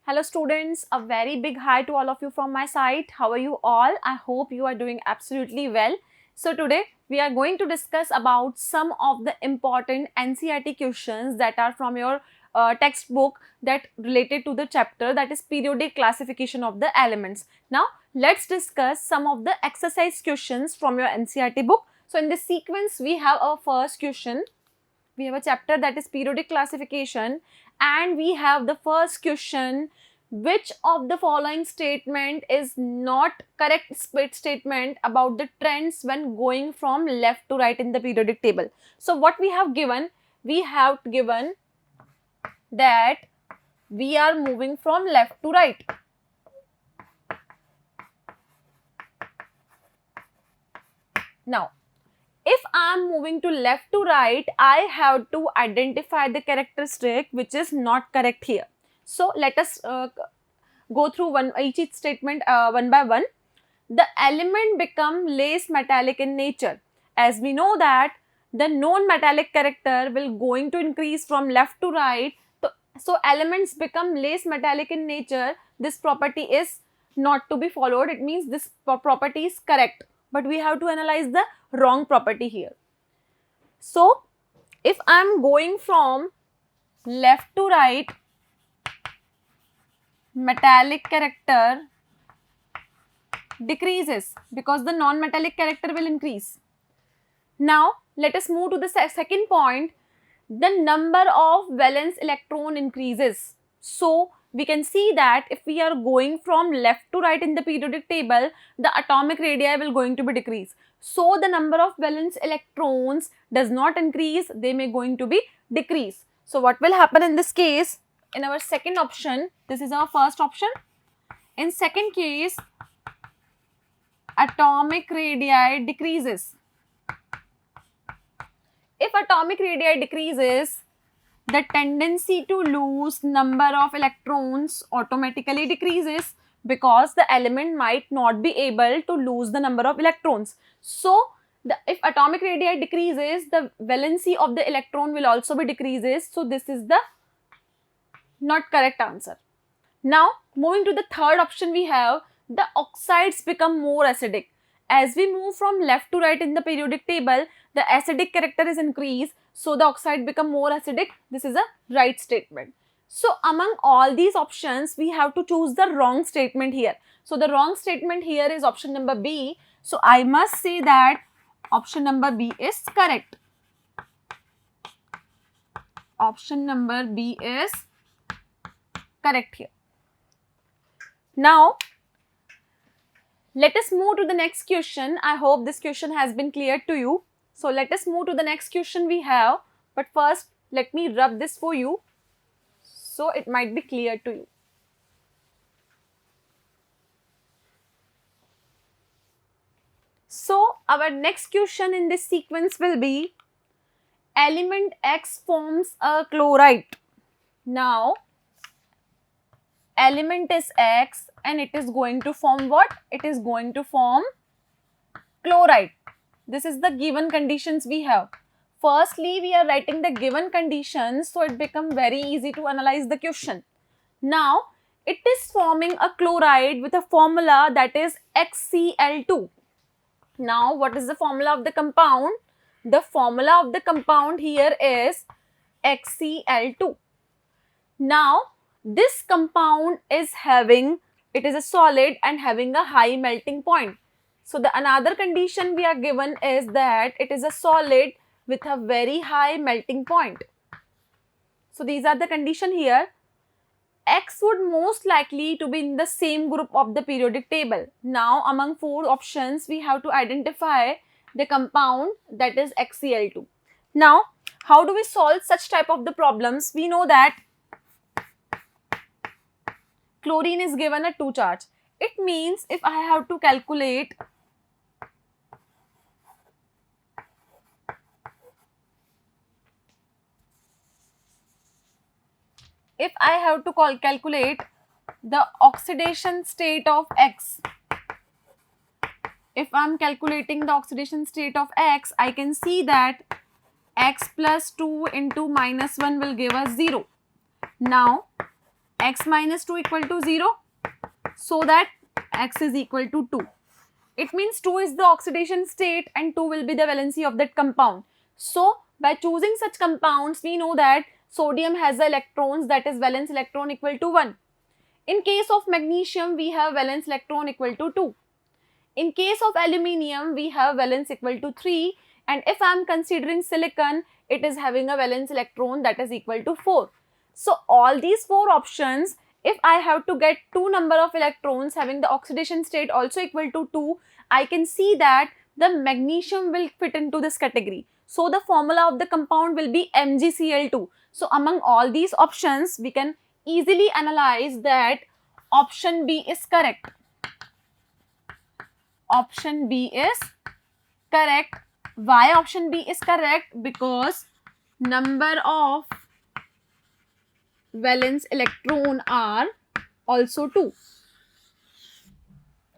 Hello students, a very big hi to all of you from my side. How are you all? I hope you are doing absolutely well. So today we are going to discuss about some of the important NCERT questions that are from your textbook that related to the chapter, that is periodic classification of the elements. Now let's discuss some of the exercise questions from your NCERT book. So in this sequence we have our first question. We have a chapter that is periodic classification, and we have the first question: which of the following statement is not correct statement about the trends when going from left to right in the periodic table? So what we have given that we are moving from left to right. Now if I am moving to left to right, I have to identify the characteristic which is not correct here. So let us go through each statement one by one. The element become less metallic in nature. As we know that the non-metallic character will going to increase from left to right. So elements become less metallic in nature. This property is not to be followed. It means this property is correct, but we have to analyze the wrong property here. So if I am going from left to right, metallic character decreases because the non-metallic character will increase. Now let us move to the second point. The number of valence electron increases. So we can see that if we are going from left to right in the periodic table, the atomic radii will going to be decreased. So the number of valence electrons does not increase, they may going to be decrease. So what will happen in this case? In our second option, this is our first option. In second case, atomic radii decreases. If atomic radii decreases, the tendency to lose number of electrons automatically decreases because the element might not be able to lose the number of electrons. So if atomic radii decreases, the valency of the electron will also be decreases. So this is the not correct answer. Now moving to the third option, we have the oxides become more acidic. As we move from left to right in the periodic table, the acidic character is increased, so the oxide become more acidic. This is a right statement. So among all these options, we have to choose the wrong statement here. So the wrong statement here is option number B. So I must say that option number B is correct. Option number B is correct here. Now let us move to the next question. I hope this question has been clear to you. So let us move to the next question we have. But first, let me rub this for you so it might be clear to you. So our next question in this sequence will be: element X forms a chloride. Now element is X and it is going to form what? It is going to form chloride. This is the given conditions we have. Firstly, we are writing the given conditions, so it becomes very easy to analyze the question. Now it is forming a chloride with a formula that is HCl2. Now what is the formula of the compound? The formula of the compound here is HCl2. Now this compound is having, it is a solid and having a high melting point. So the another condition we are given is that it is a solid with a very high melting point. So these are the condition here. X would most likely to be in the same group of the periodic table. Now among four options, we have to identify the compound that is HCl2. Now how do we solve such type of the problems? We know that chlorine is given a 2 charge. It means if I have to calculate calculate the oxidation state of X. If I am calculating the oxidation state of X, I can see that X plus 2 into minus 1 will give us 0. Now x minus 2 equal to 0, so that x is equal to 2. It means 2 is the oxidation state and 2 will be the valency of that compound. So by choosing such compounds, we know that sodium has the electrons, that is valence electron equal to 1. In case of magnesium, we have valence electron equal to 2. In case of aluminium, we have valence equal to 3. And if I am considering silicon, it is having a valence electron that is equal to 4. So all these 4 options, if I have to get 2 number of electrons having the oxidation state also equal to 2, I can see that the magnesium will fit into this category. So the formula of the compound will be MgCl2. So among all these options, we can easily analyze that option B is correct. Option B is correct. Why option B is correct? Because number of valence electron are also 2.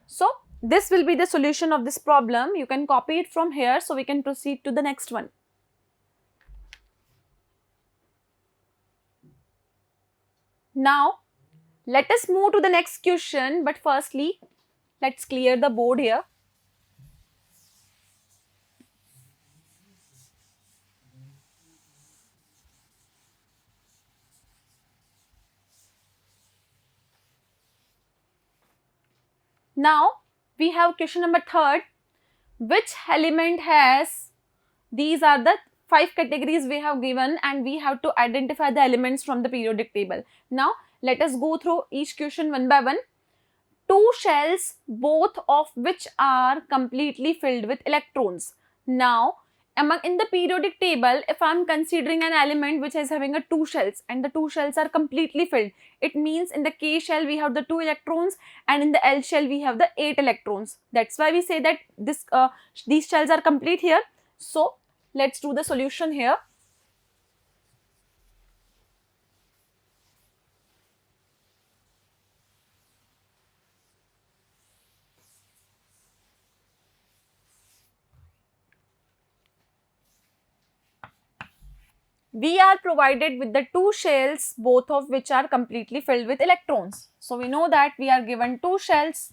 So this will be the solution of this problem. You can copy it from here, so we can proceed to the next one. Now let us move to the next question, but firstly let's clear the board here. Now we have question number 3rd. Which element has, these are the 5 categories we have given and we have to identify the elements from the periodic table. Now let us go through each question one by one. 2 shells, both of which are completely filled with electrons. Now in the periodic table, if I am considering an element which is having 2 shells and the 2 shells are completely filled, it means in the K shell we have the 2 electrons and in the L shell we have the 8 electrons. That's why we say that these shells are complete here. So let's do the solution here. We are provided with the 2 shells, both of which are completely filled with electrons. So we know that we are given 2 shells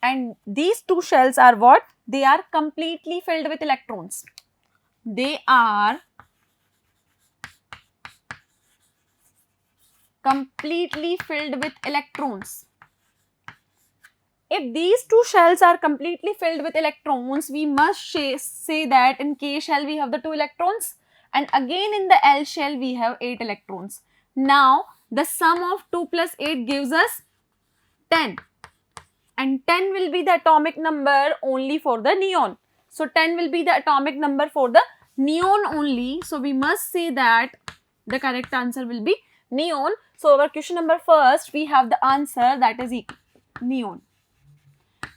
and these 2 shells are what? They are completely filled with electrons. They are completely filled with electrons. If these 2 shells are completely filled with electrons, we must say that in K shell we have the 2 electrons. And again in the L shell we have 8 electrons. Now the sum of 2 plus 8 gives us 10. And 10 will be the atomic number only for the neon. So 10 will be the atomic number for the neon only. So we must say that the correct answer will be neon. So our question number first, we have the answer, that is neon.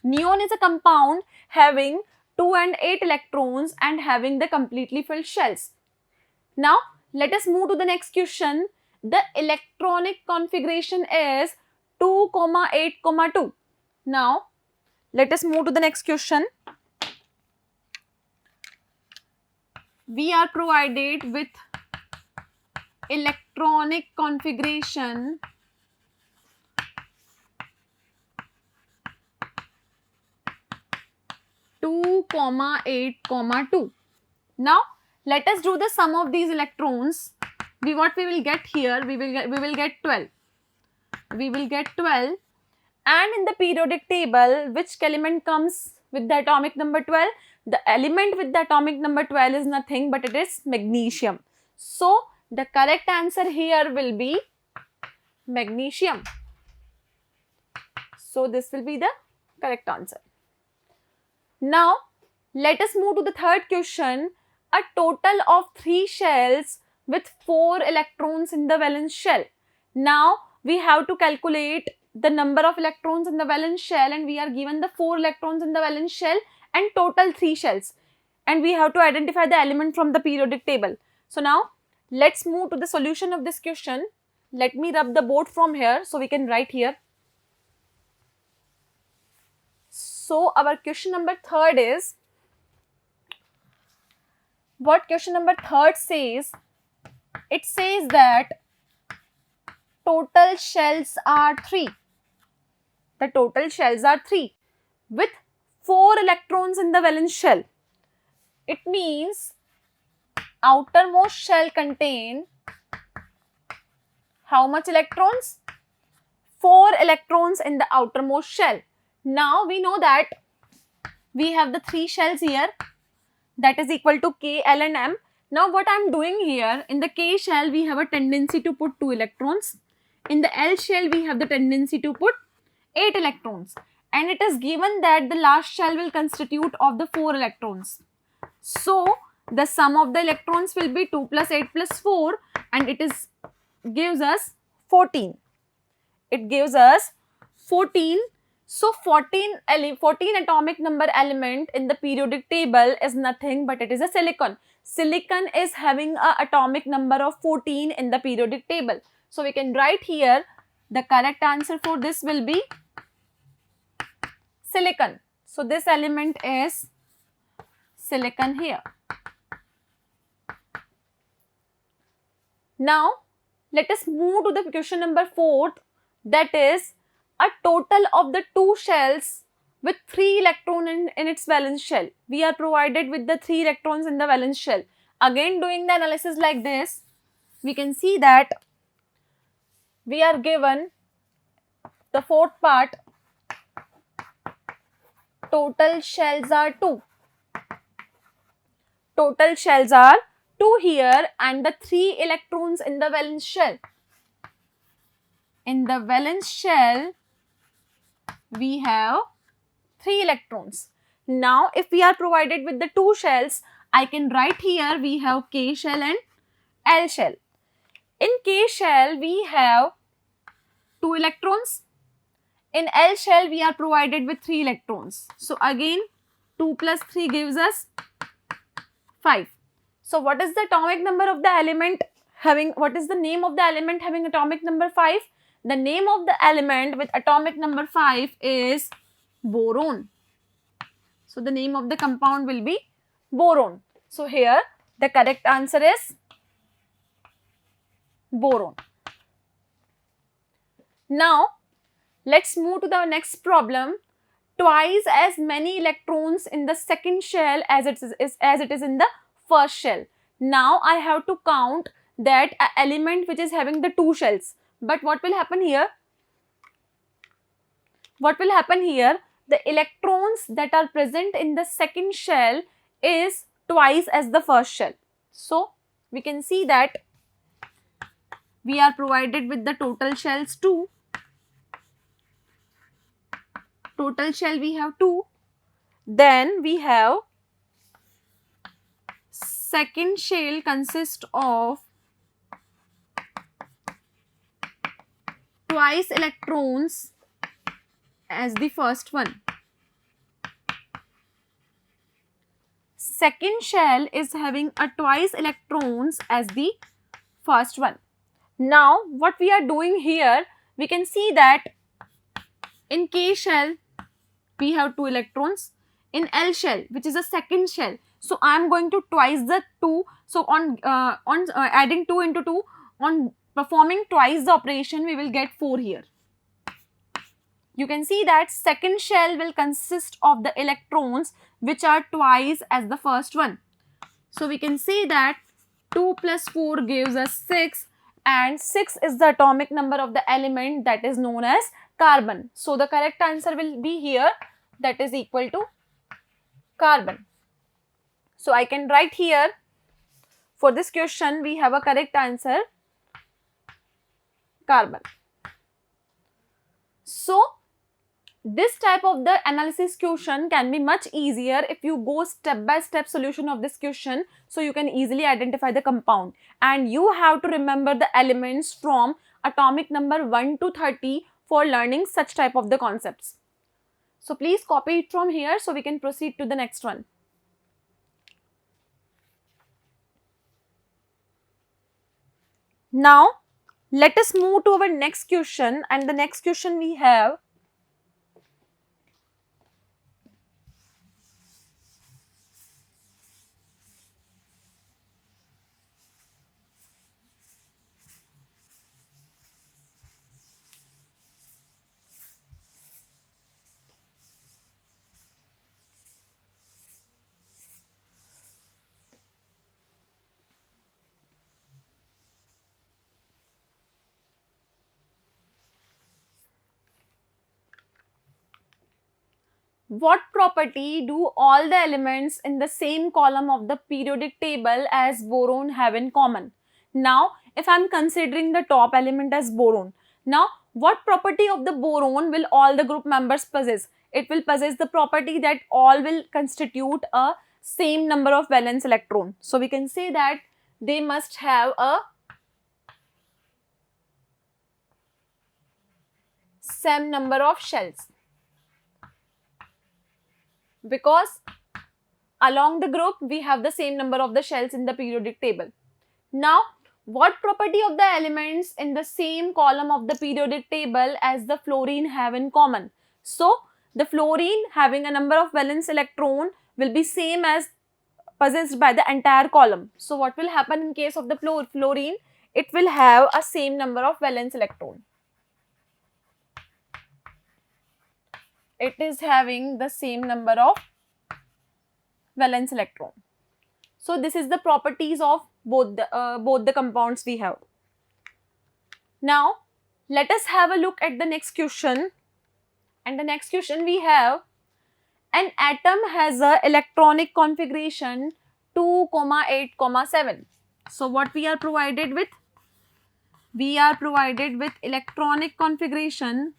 Neon is a compound having 2 and 8 electrons and having the completely filled shells. Now let us move to the next question. The electronic configuration is 2, 8, 2. Now let us move to the next question. We are provided with electronic configuration 2, 8, 2. Now let us do the sum of these electrons. What we will get here, we will get 12. We will get 12. And in the periodic table, which element comes with the atomic number 12? The element with the atomic number 12 is nothing but it is magnesium. So the correct answer here will be magnesium. So this will be the correct answer. Now let us move to the 3rd question. A total of 3 shells with 4 electrons in the valence shell. Now we have to calculate the number of electrons in the valence shell and we are given the 4 electrons in the valence shell and total 3 shells. And we have to identify the element from the periodic table. So now let's move to the solution of this question. Let me rub the board from here so we can write here. So our question number 3rd is, what question number 3rd says? It says that total shells are 3. The total shells are 3 with 4 electrons in the valence shell. It means outermost shell contain how much electrons? 4 electrons in the outermost shell. Now we know that we have the 3 shells here, that is equal to K, L and M. Now what I am doing here, in the K shell we have a tendency to put 2 electrons. In the L shell we have the tendency to put 8 electrons. And it is given that the last shell will constitute of the 4 electrons. So the sum of the electrons will be 2 plus 8 plus 4 and it gives us 14. It gives us 14. So 14 atomic number element in the periodic table is nothing but it is a silicon. Silicon is having a atomic number of 14 in the periodic table. So we can write here the correct answer for this will be silicon. So this element is silicon here. Now let us move to the question number 4, that is a total of the 2 shells with 3 electrons in its valence shell. We are provided with the 3 electrons in the valence shell. Again doing the analysis like this, we can see that we are given the 4th part, total shells are 2. Total shells are 2 here and the 3 electrons in the valence shell. In the valence shell, we have 3 electrons. Now, if we are provided with the 2 shells, I can write here we have K shell and L shell. In K shell, we have 2 electrons. In L shell, we are provided with 3 electrons. So, again, 2 plus 3 gives us 5. So, what is the atomic number of the element having, what is the name of the element having atomic number 5? The name of the element with atomic number 5 is boron. So, the name of the compound will be boron. So, here the correct answer is boron. Now, let's move to the next problem. Twice as many electrons in the second shell as it is in the first shell. Now, I have to count that element which is having the 2 shells. But what will happen here? What will happen here? The electrons that are present in the second shell is twice as the first shell. So, we can see that we are provided with the total shells 2. Total shell we have 2. Then we have second shell consists of twice electrons as the first one. Second shell is having a twice electrons as the first one. Now, what we are doing here, we can see that in K shell, we have 2 electrons. In L shell, which is a second shell, so I am going to twice the 2. So, on adding 2 into 2, on performing twice the operation, we will get 4 here. You can see that second shell will consist of the electrons which are twice as the first one. So, we can say that 2 plus 4 gives us 6 and 6 is the atomic number of the element that is known as carbon. So, the correct answer will be here, that is equal to carbon. So, I can write here for this question we have a correct answer, carbon. So, this type of the analysis question can be much easier if you go step by step solution of this question, so you can easily identify the compound, and you have to remember the elements from atomic number 1 to 30 for learning such type of the concepts. So, please copy it from here so we can proceed to the next one. Now, let us move to our next question, and the next question we have what property do all the elements in the same column of the periodic table as boron have in common? Now, if I am considering the top element as boron, now what property of the boron will all the group members possess? It will possess the property that all will constitute a same number of valence electron. So we can say that they must have a same number of shells, because along the group we have the same number of the shells in the periodic table. Now, what property of the elements in the same column of the periodic table as the fluorine have in common? So, the fluorine having a number of valence electron will be same as possessed by the entire column. So, what will happen in case of the fluorine? It will have a same number of valence electron. It is having the same number of valence electron. So, this is the properties of both the compounds we have. Now, let us have a look at the next question. And the next question we have, an atom has a electronic configuration 2, 8, 7. So, what we are provided with? We are provided with electronic configuration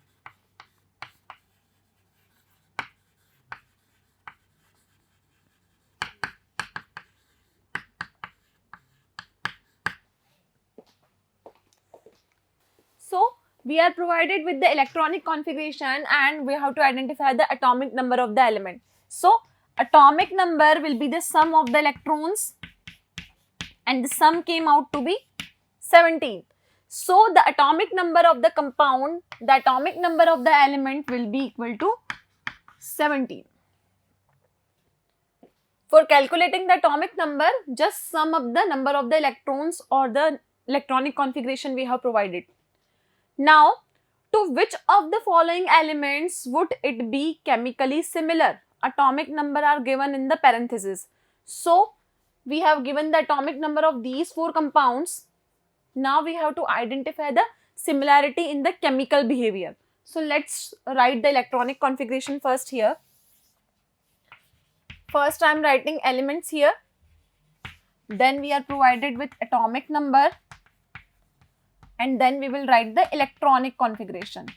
we are provided with the electronic configuration and we have to identify the atomic number of the element. So, atomic number will be the sum of the electrons and the sum came out to be 17. So, the atomic number of the compound, the atomic number of the element will be equal to 17. For calculating the atomic number, just sum up the number of the electrons or the electronic configuration we have provided. Now, to which of the following elements would it be chemically similar? Atomic number are given in the parenthesis. So, we have given the atomic number of these 4 compounds. Now, we have to identify the similarity in the chemical behavior. So, let's write the electronic configuration first here. First, I am writing elements here. Then, we are provided with atomic number. And then we will write the electronic configuration.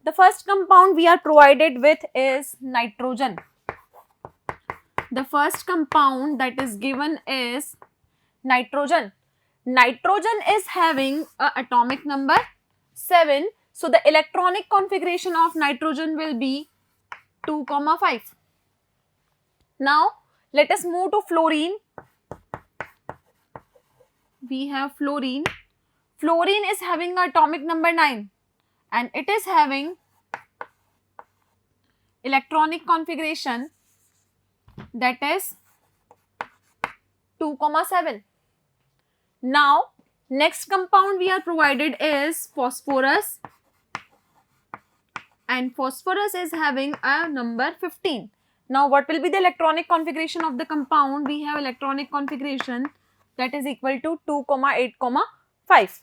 The first compound we are provided with is nitrogen. The first compound that is given is nitrogen. Nitrogen is having an atomic number 7. So, the electronic configuration of nitrogen will be 2, 5. Now, let us move to fluorine. We have fluorine. Fluorine is having an atomic number 9 and it is having electronic configuration that is 2, 7. Now, next compound we are provided is phosphorus, and phosphorus is having a number 15. Now, what will be the electronic configuration of the compound? We have electronic configuration that is equal to 2, 8, 5.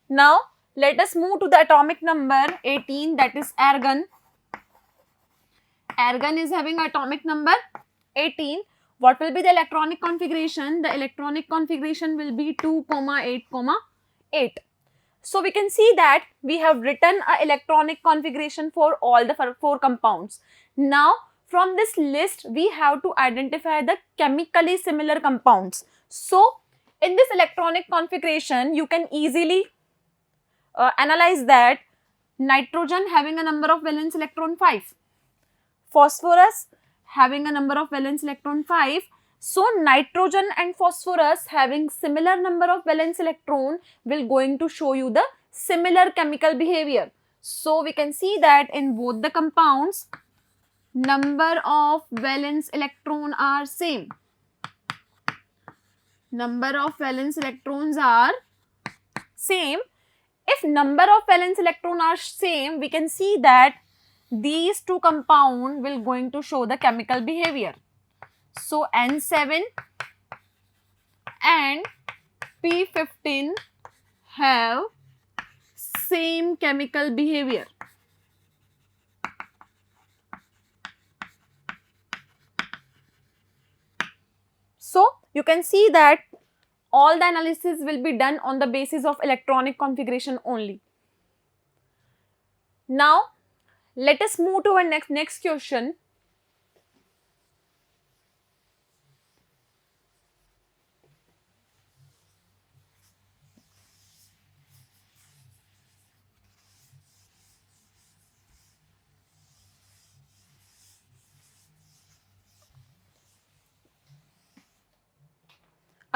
Now, let us move to the atomic number 18, that is argon. Argon is having atomic number 18. What will be the electronic configuration? The electronic configuration will be 2, 8, 8. So, we can see that we have written an electronic configuration for all the 4 compounds. Now, from this list, we have to identify the chemically similar compounds. So, in this electronic configuration, you can easily analyze that nitrogen having a number of valence electron 5, phosphorus having a number of valence electron 5. So, nitrogen and phosphorus having similar number of valence electron will going to show you the similar chemical behavior. So, we can see that in both the compounds, number of valence electron are same. Number of valence electrons are same. If number of valence electron are same, we can see that these 2 compound will going to show the chemical behavior. So, N7 and P15 have same chemical behavior. So you can see that all the analysis will be done on the basis of electronic configuration only. Now let us move to our next question.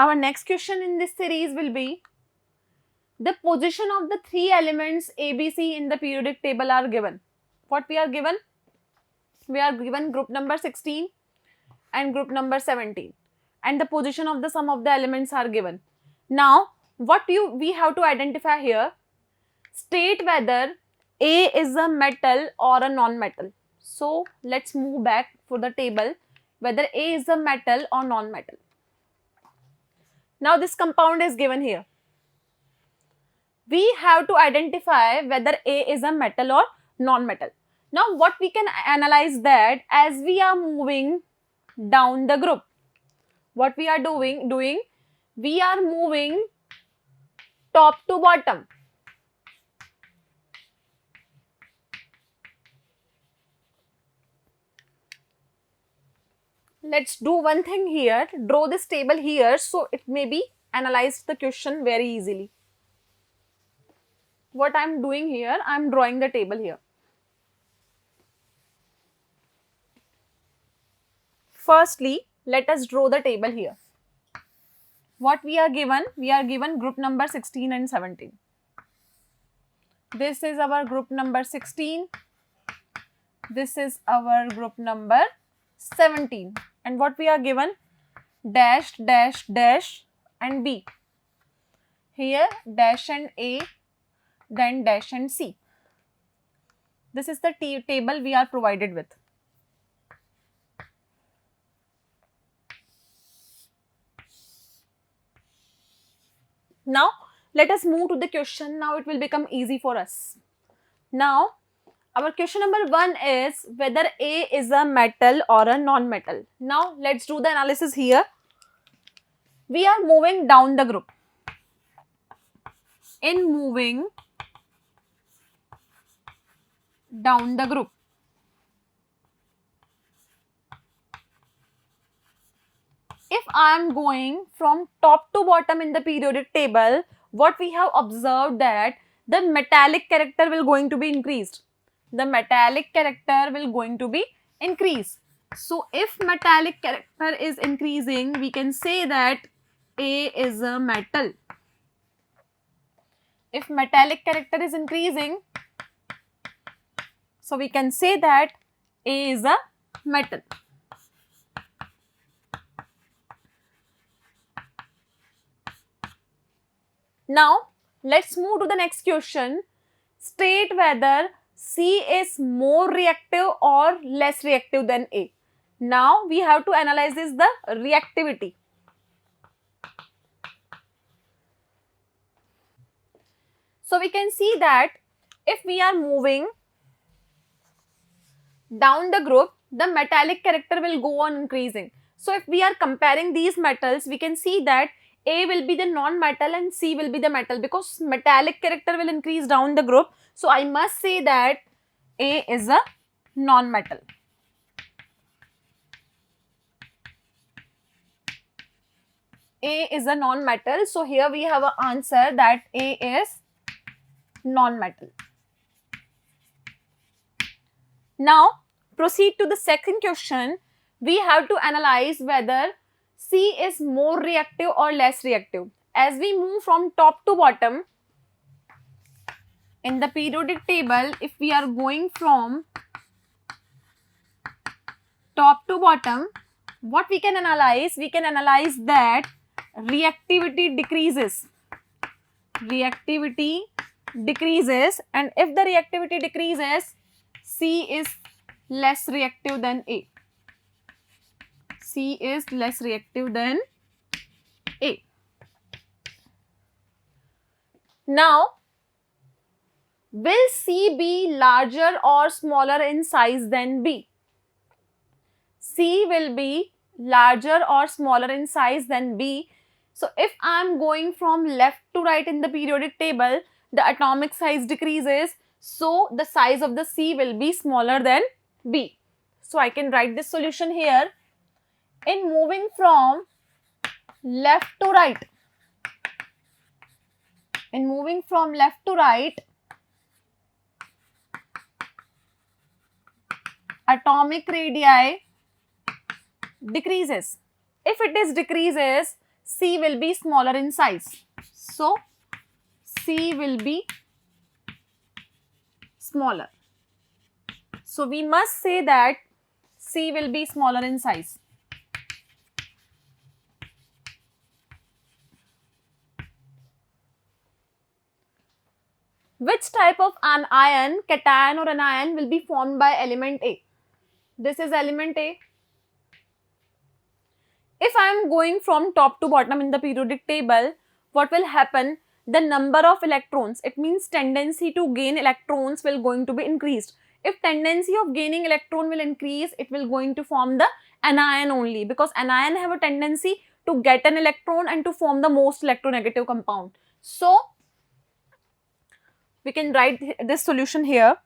Our next question in this series will be the position of the three elements ABC in the periodic table are given. What we are given? We are given group number 16 and group number 17, and the position of the sum of the elements are given. Now what we have to identify here, state whether A is a metal or a non-metal. So let's move back for the table, whether A is a metal or non-metal. Now this compound is given here. We have to identify whether A is a metal or non-metal. Now what we can analyze that as we are moving down the group. What we are doing, we are moving top to bottom. Let's do one thing here, draw this table here so it may be analyzed the question very easily. What I am doing here, I am drawing the table here. Firstly, let us draw the table here. What we are given? We are given group number 16 and 17. This is our group number 16. This is our group number 17. And what we are given? Dash, dash, dash and B. Here dash and A, then dash and C. This is the table we are provided with. Now let us move to the question. Now it will become easy for us. Now our question number 1 is whether A is a metal or a non-metal. Now let's do the analysis here. We are moving down the group. In moving down the group, if I am going from top to bottom in the periodic table, what we have observed that the metallic character will going to be increased. The metallic character will going to be increased. So if metallic character is increasing, we can say that A is a metal. If metallic character is increasing, so we can say that A is a metal. Now let's move to the next question. State whether C is more reactive or less reactive than A. Now we have to analyze the reactivity. So we can see that if we are moving down the group, the metallic character will go on increasing. So if we are comparing these metals, we can see that A will be the non-metal and C will be the metal, because metallic character will increase down the group. So I must say that A is a non-metal. A is a non-metal. So here we have an answer that A is non-metal. Now proceed to the second question. We have to analyze whether C is more reactive or less reactive. As we move from top to bottom in the periodic table, if we are going from top to bottom, what we can analyze? We can analyze that reactivity decreases. Reactivity decreases, and if the reactivity decreases, C is less reactive than A. C is less reactive than A. Now Will C be larger or smaller in size than B? C will be larger or smaller in size than B. So if I am going from left to right in the periodic table, the atomic size decreases. So the size of the C will be smaller than B. So I can write this solution here. In moving from left to right, atomic radii decreases. If it is decreases, C will be smaller in size. So C will be smaller. So we must say that C will be smaller in size. Which type of an ion, cation or anion will be formed by element A? This is element A. If I am going from top to bottom in the periodic table, what will happen? The number of electrons, it means tendency to gain electrons will going to be increased. If tendency of gaining electron will increase, it will going to form the anion only, because anion have a tendency to get an electron and to form the most electronegative compound. So we can write this solution here.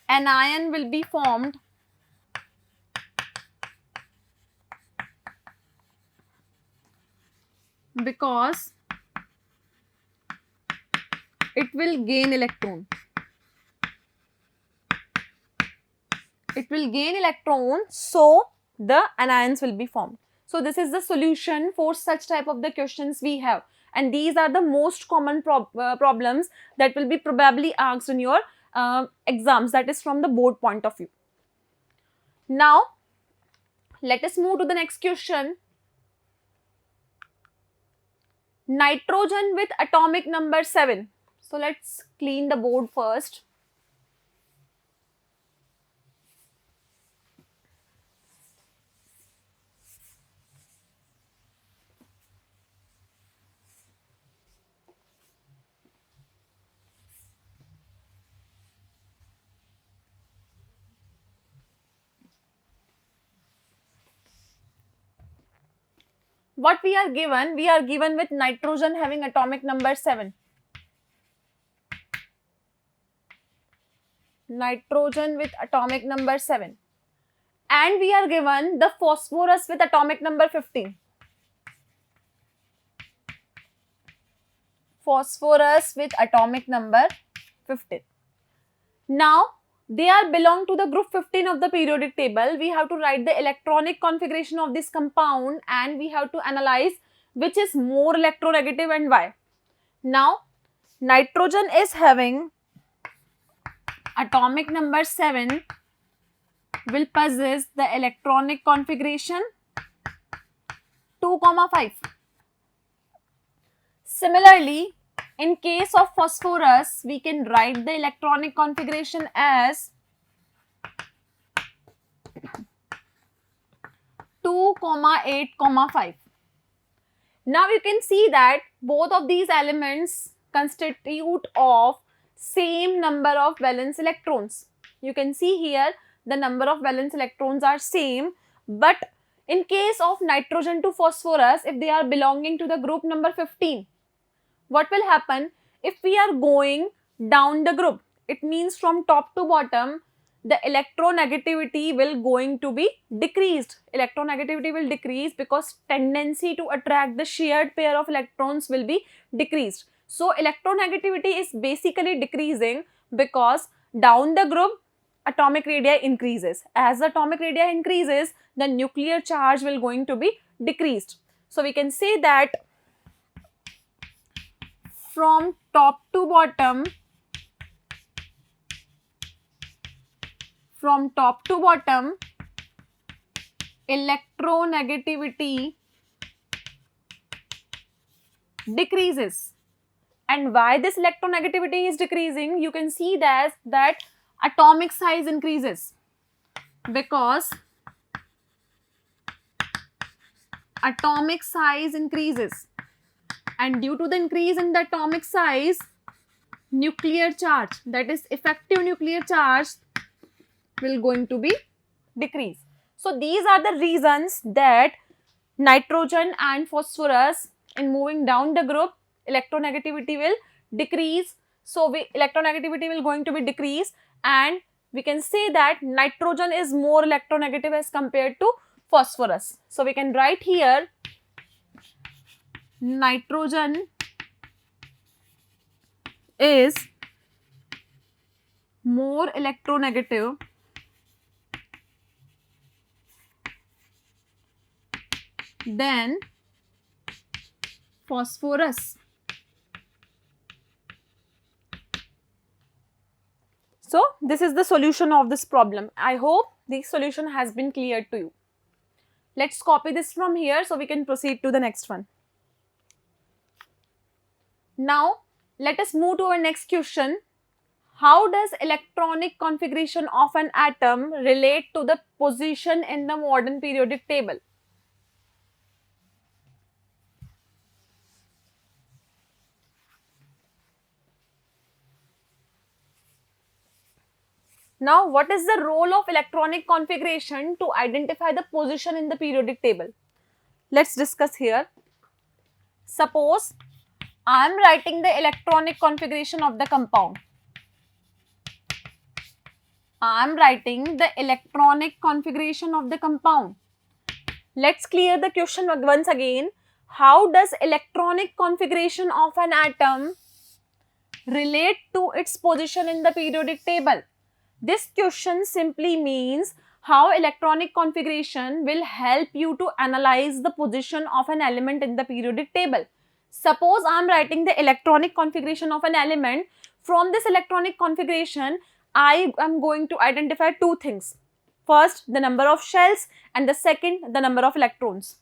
Anion will be formed because it will gain electron. It will gain electron, so the anions will be formed. So this is the solution for such type of the questions we have, and these are the most common problems that will be probably asked in your exams, that is from the board point of view. Now let us move to the next question. Nitrogen with atomic number 7. So let's clean the board first. What we are given? We are given with nitrogen having atomic number 7. Nitrogen with atomic number 7. And we are given the phosphorus with atomic number 15. Phosphorus with atomic number 15. Now, they are belong to the group 15 of the periodic table. We have to write the electronic configuration of this compound and we have to analyze which is more electronegative and why. Now, nitrogen is having atomic number 7 will possess the electronic configuration 2,5. Similarly, in case of phosphorus, we can write the electronic configuration as 2,8,5. Now you can see that both of these elements constitute of same number of valence electrons. You can see here the number of valence electrons are same, but in case of nitrogen to phosphorus, if they are belonging to the group number 15, what will happen? If we are going down the group, it means from top to bottom, the electronegativity will going to be decreased. Electronegativity will decrease because tendency to attract the shared pair of electrons will be decreased. So electronegativity is basically decreasing because down the group atomic radii increases. As the atomic radii increases, the nuclear charge will going to be decreased. So we can say that from top to bottom, electronegativity decreases. And why this electronegativity is decreasing? You can see that atomic size increases, because atomic size increases and due to the increase in the atomic size, nuclear charge, that is effective nuclear charge, will going to be decrease. So these are the reasons that nitrogen and phosphorus, in moving down the group, electronegativity will decrease. So electronegativity will going to be decreased, and we can say that nitrogen is more electronegative as compared to phosphorus. So we can write here nitrogen is more electronegative than phosphorus. So this is the solution of this problem. I hope the solution has been clear to you. Let's copy this from here so we can proceed to the next one. Now let us move to our next question. How does electronic configuration of an atom relate to the position in the modern periodic table? Now, what is the role of electronic configuration to identify the position in the periodic table? Let's discuss here. Suppose I am writing the electronic configuration of the compound. I am writing the electronic configuration of the compound. Let's clear the question once again. How does electronic configuration of an atom relate to its position in the periodic table? This question simply means how electronic configuration will help you to analyze the position of an element in the periodic table. Suppose I am writing the electronic configuration of an element. From this electronic configuration, I am going to identify two things. First, the number of shells, and the second, the number of electrons.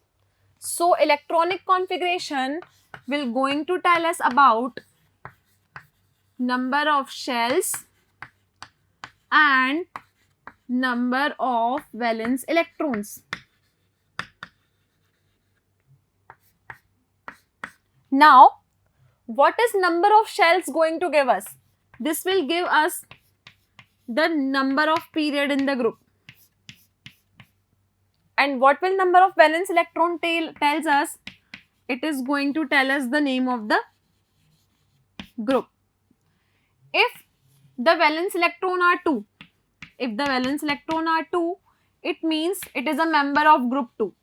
So, electronic configuration will going to tell us about number of shells and number of valence electrons. Now, what is number of shells going to give us? This will give us the number of period in the group. And what will number of valence electron tells us? It is going to tell us the name of the group. If the valence electron are 2, it means it is a member of group 2.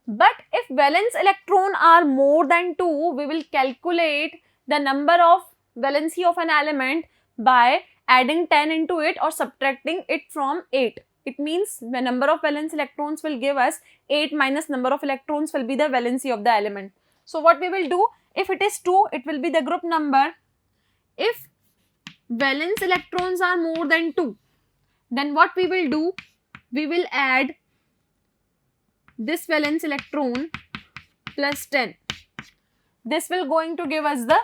But if valence electron are more than 2, we will calculate the number of valency of an element by adding 10 into it or subtracting it from 8. It means the number of valence electrons will give us 8 minus number of electrons will be the valency of the element. So what we will do, if it is 2, it will be the group number. If valence electrons are more than 2, then what we will do, we will add this valence electron plus 10. This will going to give us the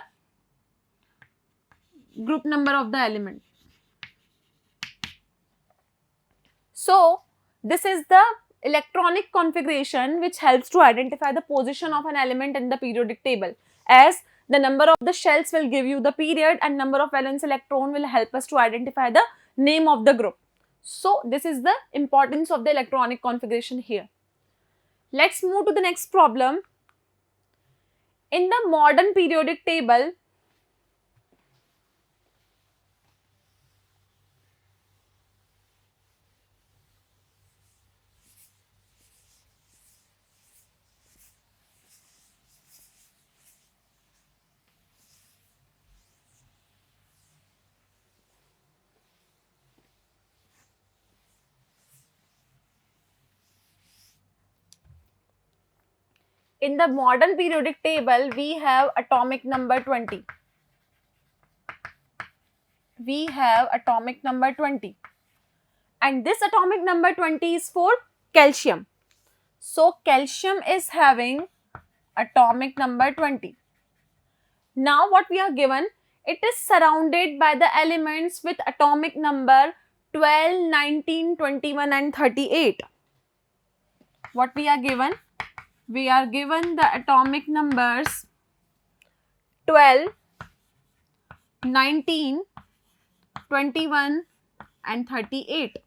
group number of the element. So, this is the electronic configuration which helps to identify the position of an element in the periodic table, as the number of the shells will give you the period and number of valence electron will help us to identify the name of the group. So, this is the importance of the electronic configuration here. Let's move to the next problem. In the modern periodic table, we have atomic number 20. We have atomic number 20. And this atomic number 20 is for calcium. So, calcium is having atomic number 20. Now, what we are given, it is surrounded by the elements with atomic number 12, 19, 21 and 38. What we are given? we are given the atomic numbers 12, 19, 21 and 38.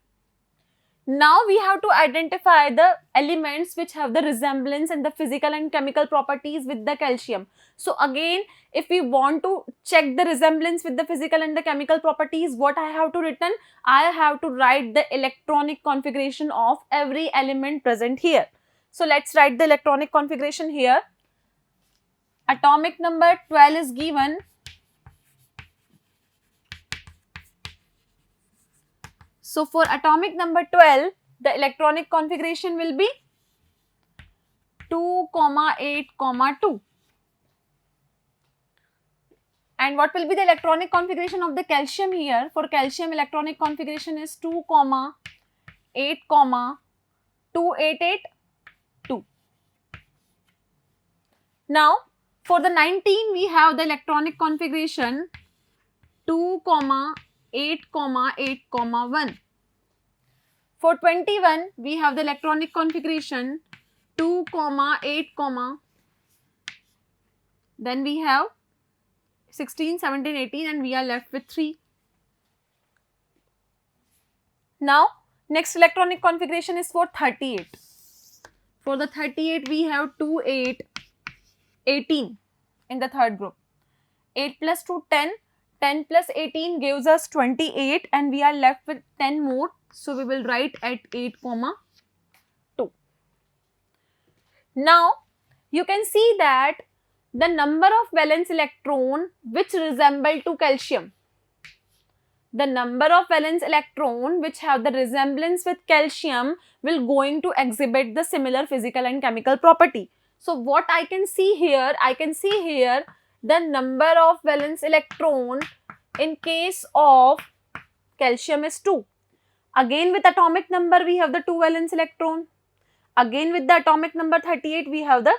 Now we have to identify the elements which have the resemblance in the physical and chemical properties with the calcium. So again, if we want to check the resemblance with the physical and the chemical properties, what I have to written? I have to write the electronic configuration of every element present here. So let's write the electronic configuration here. Atomic number 12 is given. So for atomic number 12, the electronic configuration will be 2, 8, 2. And what will be the electronic configuration of the calcium here? For calcium, electronic configuration is 2, 8, 288, 2. Now, for the 19, we have the electronic configuration 2, 8, 8, 1. For 21, we have the electronic configuration 2, 8, then we have 16, 17, 18 and we are left with 3. Now, next electronic configuration is for 38. For the 38, we have 2, 8, 18 in the third group. 8 plus 2, 10. 10 plus 18 gives us 28 and we are left with 10 more. So, we will write at 8, 2. Now, you can see that the number of valence electron which resemble to calcium. The number of valence electron which have the resemblance with calcium will going to exhibit the similar physical and chemical property. So, what I can see here? I can see here the number of valence electron in case of calcium is 2. Again with atomic number we have the 2 valence electron. Again with the atomic number 38 we have the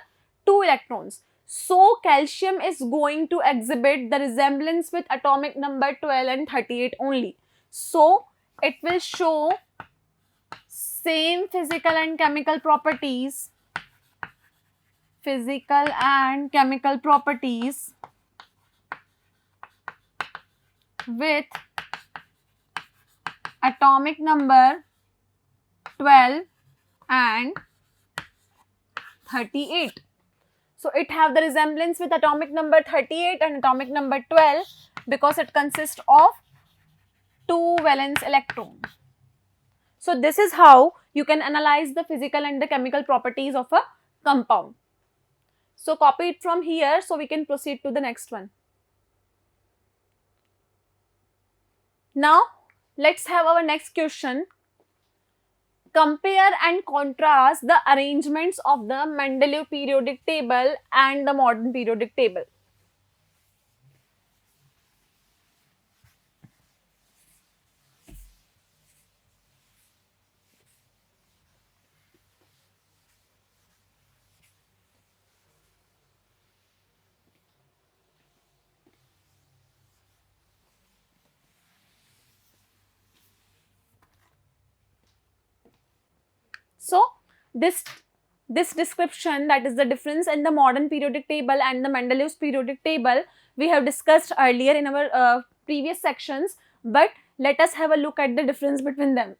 2 electrons. So calcium is going to exhibit the resemblance with atomic number 12 and 38 only. So it will show same physical and chemical properties. Physical and chemical properties with atomic number 12 and 38. So it have the resemblance with atomic number 38 and atomic number 12 because it consists of 2 valence electrons. So this is how you can analyze the physical and the chemical properties of a compound. So copy it from here so we can proceed to the next one. Now let's have our next question. Compare and contrast the arrangements of the Mendeleev periodic table and the modern periodic table. So this description, that is the difference in the modern periodic table and the Mendeleev's periodic table, we have discussed earlier in our previous sections, but let us have a look at the difference between them.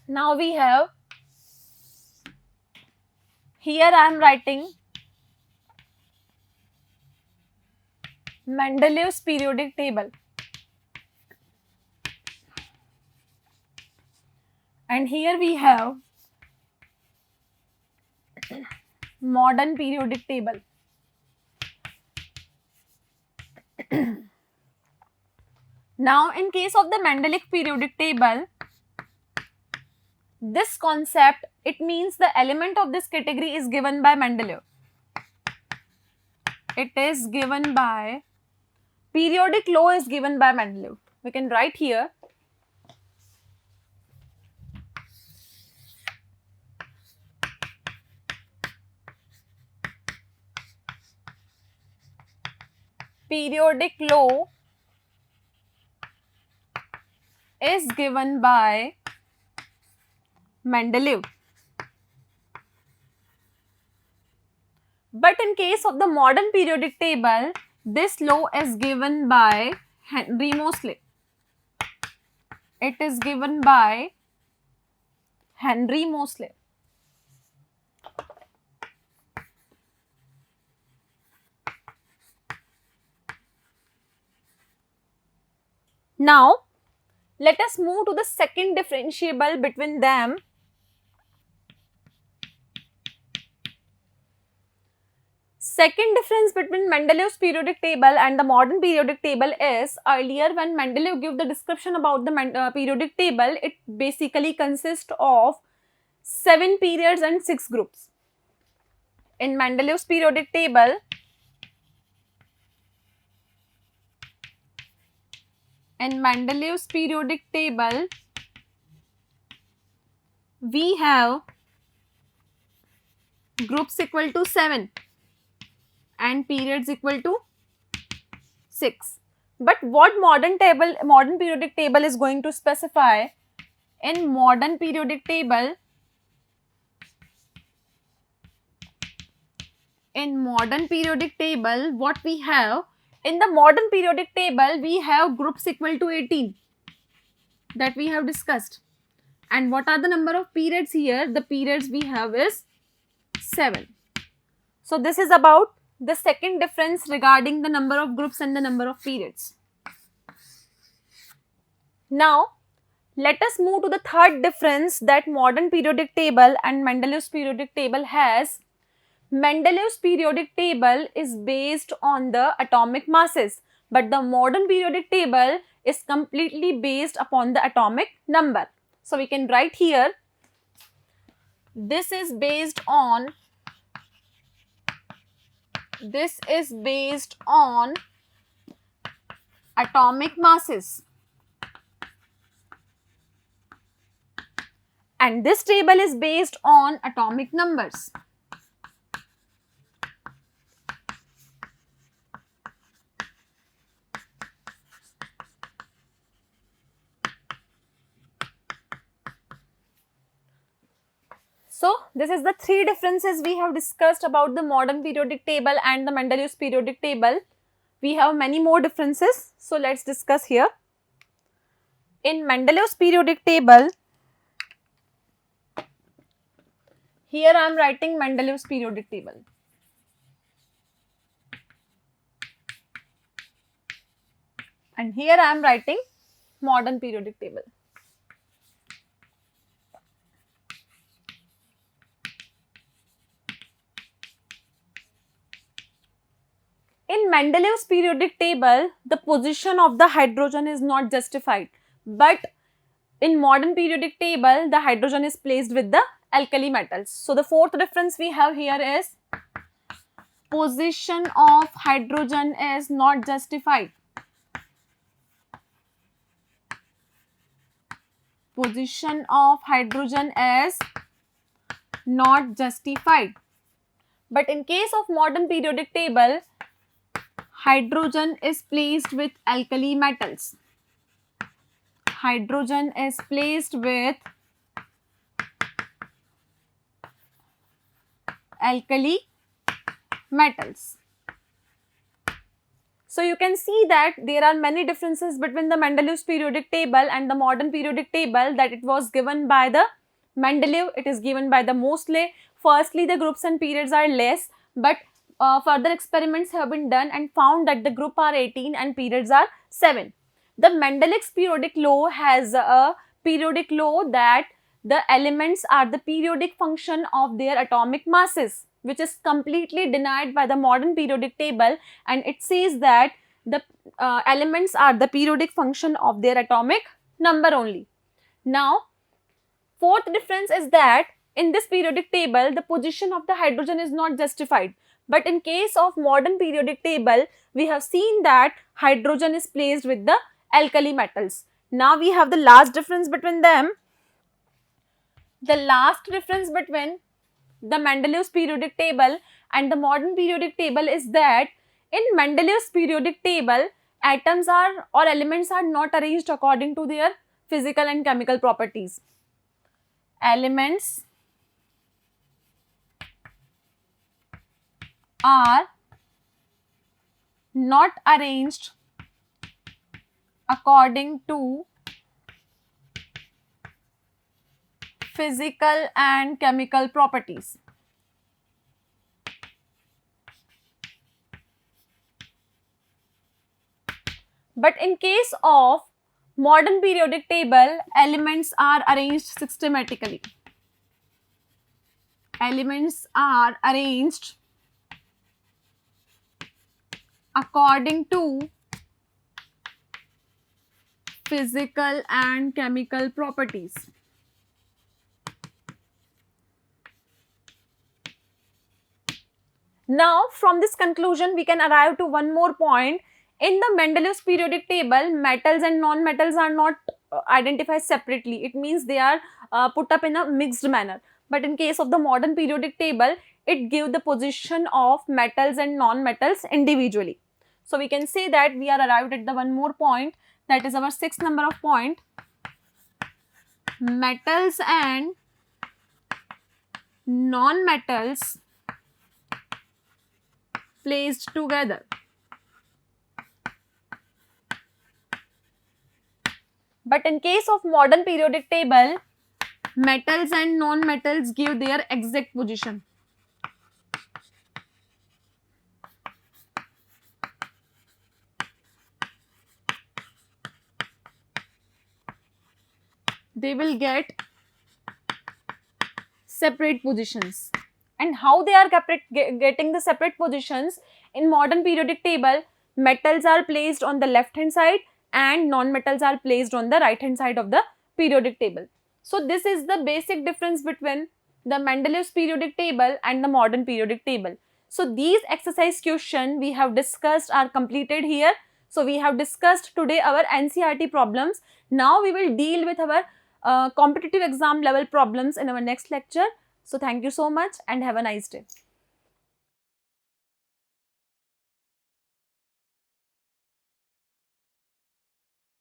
Now we have, here I am writing Mendeleev's periodic table. And here we have modern periodic table. Now in case of the Mendeleev periodic table, this concept, it means the element of this category is given by Mendeleev. It is given by, periodic law is given by Mendeleev. We can write here periodic law is given by Mendeleev. But in case of the modern periodic table, this law is given by Henry Moseley. It is given by Henry Moseley. Now, let us move to the second differentiable between them. Second difference between Mendeleev's periodic table and the modern periodic table is, earlier when Mendeleev gave the description about the periodic table, it basically consists of 7 periods and 6 groups. In Mendeleev's periodic table, we have groups equal to 7 and periods equal to 6. But what modern periodic table is going to specify? In modern periodic table, what we have? In the modern periodic table, we have groups equal to 18 that we have discussed. And what are the number of periods here? The periods we have is 7. So this is about the second difference regarding the number of groups and the number of periods. Now, let us move to the third difference that modern periodic table and Mendeleev's periodic table has. Mendeleev's periodic table is based on the atomic masses, but the modern periodic table is completely based upon the atomic number. So we can write here, this is based on atomic masses, and this table is based on atomic numbers. So this is the three differences we have discussed about the modern periodic table and the Mendeleev's periodic table. We have many more differences, so let's discuss here. In Mendeleev's periodic table, here I am writing Mendeleev's periodic table. And here I am writing modern periodic table. In Mendeleev's periodic table, the position of the hydrogen is not justified, but in modern periodic table, the hydrogen is placed with the alkali metals. So the fourth difference we have here is position of hydrogen is not justified. Position of hydrogen is not justified. But in case of modern periodic table, hydrogen is placed with alkali metals. Hydrogen is placed with alkali metals. So you can see that there are many differences between the Mendeleev's periodic table and the modern periodic table, that it was given by the Mendeleev, it is given by the Moseley. Firstly, the groups and periods are less, but further experiments have been done and found that the group are 18 and periods are 7. The Mendeleev's periodic law has a periodic law that the elements are the periodic function of their atomic masses, which is completely denied by the modern periodic table, and it says that the elements are the periodic function of their atomic number only. Now, fourth difference is that in this periodic table, the position of the hydrogen is not justified. But in case of modern periodic table, we have seen that hydrogen is placed with the alkali metals. Now we have the last difference between them. The last difference between the Mendeleev's periodic table and the modern periodic table is that in Mendeleev's periodic table, atoms are or elements are not arranged according to their physical and chemical properties. Elements are not arranged according to physical and chemical properties. But in case of modern periodic table, elements are arranged systematically. Elements are arranged according to physical and chemical properties. Now, from this conclusion, we can arrive to one more point. In the Mendeleev's periodic table, metals and non-metals are not identified separately. It means they are put up in a mixed manner. But in case of the modern periodic table, it gives the position of metals and non-metals individually. So, we can say that we are arrived at the one more point, that is our sixth number of point. Metals and non-metals placed together. But in case of modern periodic table, metals and non-metals give their exact position. They will get separate positions. And how they are getting the separate positions? In modern periodic table, metals are placed on the left hand side and non-metals are placed on the right hand side of the periodic table. So this is the basic difference between the Mendeleev's periodic table and the modern periodic table. So these exercise questions we have discussed are completed here. So we have discussed today our NCERT problems. Now we will deal with our competitive exam level problems in our next lecture. So thank you so much and have a nice day.